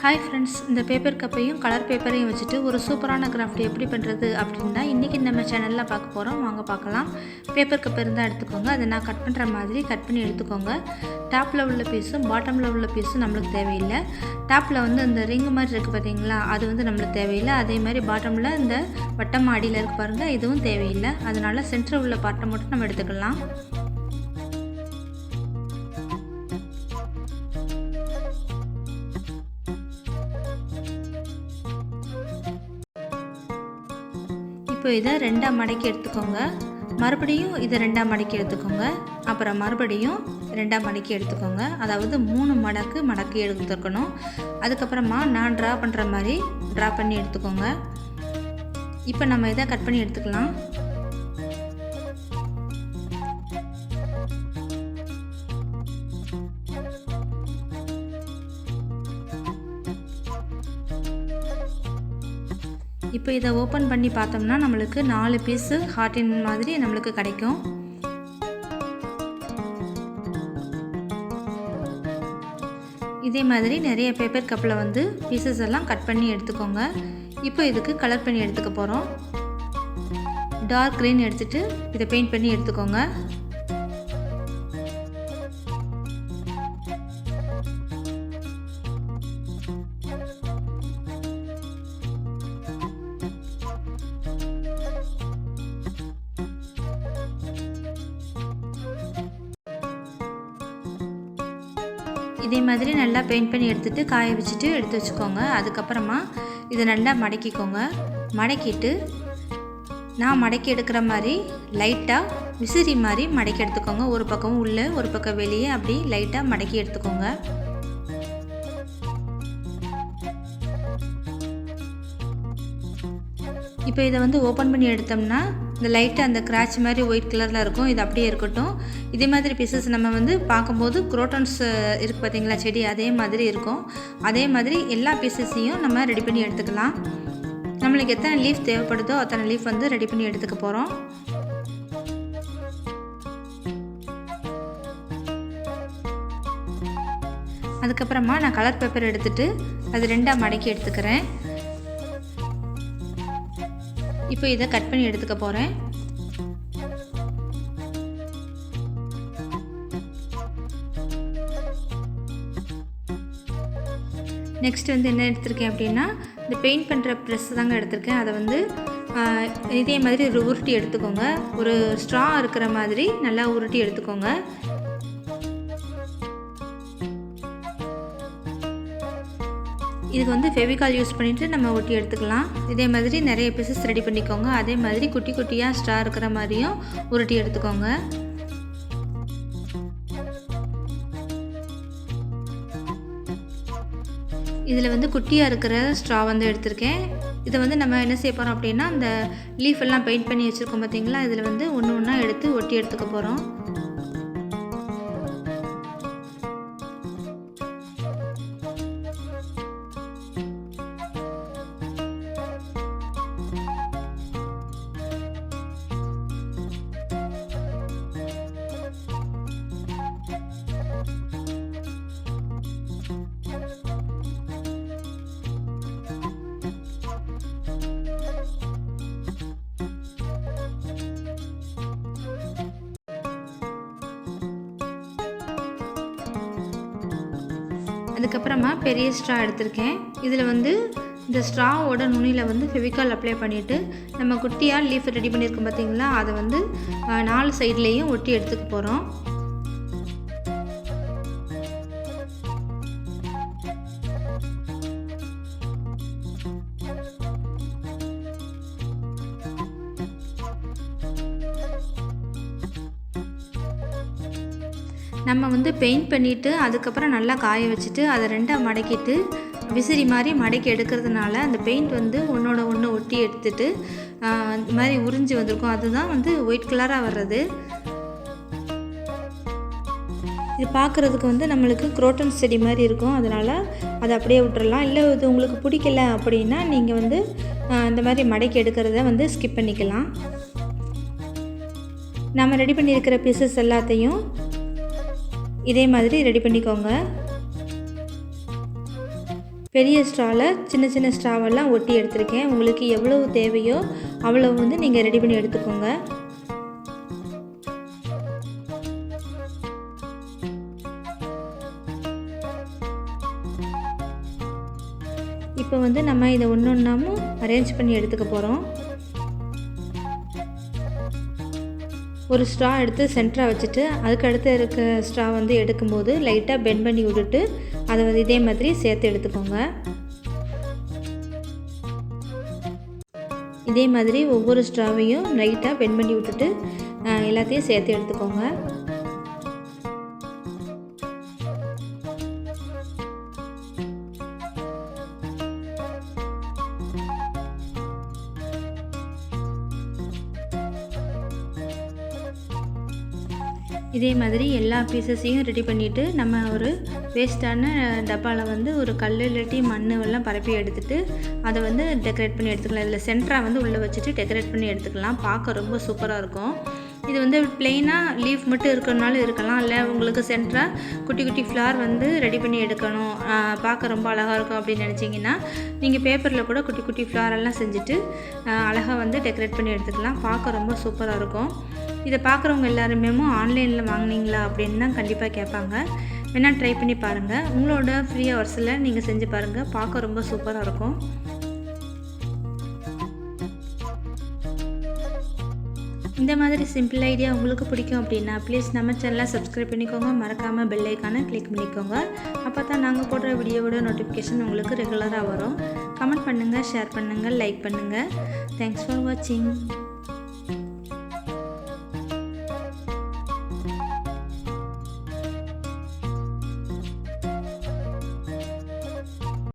Hi friends, இந்த paper கப்பையும் colour பேப்பரையும் வச்சுட்டு ஒரு சூப்பரான கிராஃப்ட் எப்படி பண்ணுறது அப்படின்னு தான் இன்றைக்கி நம்ம சேனலில் பார்க்க போகிறோம். வாங்க பார்க்கலாம். பேப்பர் கப் இருந்தால் எடுத்துக்கோங்க. அதை நான் கட் பண்ணுற மாதிரி கட் பண்ணி எடுத்துக்கோங்க. டாப்பில் உள்ள பீஸும் பாட்டமில் உள்ள பீஸும் நம்மளுக்கு தேவையில்லை. டாப்பில் வந்து இந்த ரிங் மாதிரி இருக்குது பார்த்தீங்களா, அது வந்து நம்மளுக்கு தேவையில்லை. அதே மாதிரி பாட்டமில் இந்த வட்டம் அடியில் இருக்குது பாருங்கள், இதுவும் தேவையில்லை. அதனால் சென்டரில் உள்ள பார்ட்டை மட்டும் நம்ம எடுத்துக்கலாம். இப்போ இதை ரெண்டாக மடக்கி எடுத்துக்கோங்க. மறுபடியும் இதை ரெண்டாக மடக்கி எடுத்துக்கோங்க. அப்புறம் மறுபடியும் ரெண்டாக மடக்கி எடுத்துக்கோங்க. அதாவது 3 மடக்கி எடுத்துக்கணும். அதுக்கப்புறமா நான் ட்ரா பண்ணுற மாதிரி ட்ரா பண்ணி எடுத்துக்கோங்க. இப்போ நம்ம இதை கட் பண்ணி எடுத்துக்கலாம். இப்போ இதை ஓப்பன் பண்ணி பார்த்தோம்னா நம்மளுக்கு 4 பீஸு ஹார்டின் மாதிரி நம்மளுக்கு கிடைக்கும். இதே மாதிரி நிறைய பேப்பர் கப்பில் வந்து பீசஸ் எல்லாம் கட் பண்ணி எடுத்துக்கோங்க. இப்போ இதுக்கு கலர் பண்ணி எடுத்துக்க போகிறோம். டார்க் க்ரீன் எடுத்துகிட்டு இதை பெயிண்ட் பண்ணி எடுத்துக்கோங்க. இதே மாதிரி நல்லா பெயிண்ட் பண்ணி எடுத்துகிட்டு காய வச்சுட்டு எடுத்து வச்சுக்கோங்க. அதுக்கப்புறமா இதை நல்லா மடக்கிக்கோங்க. மடக்கிட்டு நான் மடக்கி எடுக்கிற மாதிரி லைட்டாக விசிறி மாதிரி மடக்கி எடுத்துக்கோங்க. ஒரு பக்கம் உள்ளே ஒரு பக்கம் வெளியே அப்படி லைட்டாக மடக்கி எடுத்துக்கோங்க. இப்போ இதை வந்து ஓப்பன் பண்ணி எடுத்தோம்னா இந்த லைட்டாக அந்த கிராட்ச் மாதிரி ஒயிட் கலரில் இருக்கும். இது அப்படியே இருக்கட்டும். இதே மாதிரி பீசஸ் நம்ம வந்து பார்க்கும்போது குரோட்டன்ஸ் இருக்குது பார்த்தீங்களா, செடி அதே மாதிரி இருக்கும். அதே மாதிரி எல்லா பீசஸையும் நம்ம ரெடி பண்ணி எடுத்துக்கலாம். நம்மளுக்கு எத்தனை லீஃப் தேவைப்படுதோ அத்தனை லீஃப் வந்து ரெடி பண்ணி எடுத்துக்க போகிறோம். அதுக்கப்புறமா நான் கலர் பேப்பர் எடுத்துகிட்டு அது ரெண்டாக மடக்கி எடுத்துக்கிறேன். இப்போ இதை கட் பண்ணி எடுத்துக்க போகிறேன். நெக்ஸ்ட் வந்து என்ன எடுத்திருக்கேன் அப்படின்னா இந்த பெயிண்ட் பண்ணுற ப்ரெஸ் தாங்க எடுத்திருக்கேன். அதை வந்து இதே மாதிரி ஒரு உருட்டி எடுத்துக்கோங்க. ஒரு ஸ்ட்ரா இருக்கிற மாதிரி நல்லா உருட்டி எடுத்துக்கோங்க. இதுக்கு வந்து ஃபெவிகால் யூஸ் பண்ணிவிட்டு நம்ம ஒட்டி எடுத்துக்கலாம். இதே மாதிரி நிறைய பீசஸ் ரெடி பண்ணிக்கோங்க. அதே மாதிரி குட்டி குட்டியாக ஸ்ட்ரா இருக்கிற மாதிரியும் உருட்டி எடுத்துக்கோங்க. இதில் வந்து குட்டியாக இருக்கிற ஸ்ட்ரா வந்து எடுத்திருக்கேன். இதை வந்து நம்ம என்ன செய்ய போகிறோம் அப்படின்னா அந்த லீஃப் எல்லாம் பெயிண்ட் பண்ணி வச்சுருக்கோம் பார்த்தீங்களா, இதில் வந்து ஒன்று ஒன்றா எடுத்து ஒட்டி எடுத்துக்க போகிறோம். அதுக்கப்புறமா பெரிய ஸ்ட்ரா எடுத்திருக்கேன். இதில் வந்து இந்த ஸ்ட்ராவோட நுனியில் வந்து ஃபெவிகால் அப்ளை பண்ணிவிட்டு நம்ம குட்டியாக லீஃப் ரெடி பண்ணியிருக்கோம் பார்த்தீங்களா, அதை வந்து 4 சைட்லேயும் ஒட்டி எடுத்துக்க போகிறோம். நம்ம வந்து பெயிண்ட் பண்ணிவிட்டு அதுக்கப்புறம் நல்லா காய வச்சுட்டு அதை ரெண்டாக மடக்கிட்டு விசிறி மாதிரி மடக்கி எடுக்கிறதுனால அந்த பெயிண்ட் வந்து ஒன்றோட ஒன்று ஒட்டி எடுத்துட்டு இந்த மாதிரி உறிஞ்சி வந்திருக்கும். அதுதான் வந்து ஒயிட் கலராக வர்றது. இது பார்க்குறதுக்கு வந்து நம்மளுக்கு குரோட்டன்ஸ் செடி மாதிரி இருக்கும். அதனால் அதை அப்படியே விட்டுறலாம். இல்லை இது உங்களுக்கு பிடிக்கல அப்படின்னா நீங்கள் வந்து இந்த மாதிரி மடக்கி எடுக்கிறத வந்து ஸ்கிப் பண்ணிக்கலாம். நம்ம ரெடி பண்ணியிருக்கிற பீசஸ் எல்லாத்தையும் இதே மாதிரி ரெடி பண்ணிக்கோங்க. பெரிய ஸ்ட்ராவில் சின்ன சின்ன ஸ்ட்ராவெல்லாம் ஒட்டி எடுத்திருக்கேன். உங்களுக்கு எவ்வளவு தேவையோ அவ்வளவு வந்து நீங்கள் ரெடி பண்ணி எடுத்துக்கோங்க. இப்போ வந்து நம்ம இதை ஒன்றொன்றாமும் அரேஞ்ச் பண்ணி எடுத்துக்க போகிறோம். ஒரு ஸ்ட்ரா எடுத்து சென்டராக வச்சுட்டு அதுக்கு அடுத்து இருக்க ஸ்ட்ரா வந்து எடுக்கும்போது லைட்டாக பெண்ட் பண்ணி விட்டுட்டு அதை வந்து இதே மாதிரி சேர்த்து எடுத்துக்கோங்க. இதே மாதிரி ஒவ்வொரு ஸ்ட்ராவையும் லைட்டாக பெண்ட் பண்ணி விட்டுட்டு எல்லாத்தையும் சேர்த்து எடுத்துக்கோங்க. இதே மாதிரி எல்லா பீசஸையும் ரெடி பண்ணிவிட்டு நம்ம ஒரு வேஸ்ட்டான டப்பாவில் வந்து ஒரு கல் இல்லாட்டி மண் எல்லாம் பரப்பி எடுத்துகிட்டு அதை வந்து டெக்கரேட் பண்ணி எடுத்துக்கலாம். இதில் சென்டராக வந்து உள்ளே வச்சுட்டு டெக்கரேட் பண்ணி எடுத்துக்கலாம். பார்க்க ரொம்ப சூப்பராக இருக்கும். இது வந்து பிளெயினாக லீஃப் மட்டும் இருக்கிறனாலும் இருக்கலாம், இல்லை உங்களுக்கு சென்டராக குட்டி குட்டி ஃப்ளார் வந்து ரெடி பண்ணி எடுக்கணும், பார்க்க ரொம்ப அழகாக இருக்கும் அப்படின்னு நினச்சிங்கன்னா நீங்கள் பேப்பரில் கூட குட்டி குட்டி ஃப்ளாரெல்லாம் செஞ்சுட்டு அழகாக வந்து டெக்கரேட் பண்ணி எடுத்துக்கலாம். பார்க்க ரொம்ப சூப்பராக இருக்கும். இதை பார்க்குறவங்க எல்லாருமே ஆன்லைனில் வாங்கினீங்களா அப்படின்னு தான் கண்டிப்பாக கேட்பாங்க. வேணால் ட்ரை பண்ணி பாருங்கள். உங்களோட ஃப்ரீ ஹவர்ஸில் நீங்கள் செஞ்சு பாருங்கள். பார்க்க ரொம்ப சூப்பராக இருக்கும். இந்த மாதிரி சிம்பிள் ஐடியா உங்களுக்கு பிடிக்கும் அப்படின்னா ப்ளீஸ் நம்ம சேனலை சப்ஸ்கிரைப் பண்ணிக்கோங்க. மறக்காமல் பெல் ஐக்கானை கிளிக் பண்ணிக்கோங்க. அப்போ தான் நாங்கள் போடுற வீடியோவோட நோட்டிஃபிகேஷன் உங்களுக்கு ரெகுலராக வரும். கமெண்ட் பண்ணுங்கள், ஷேர் பண்ணுங்கள், லைக் பண்ணுங்கள். தேங்க்ஸ் ஃபார் வாட்சிங்.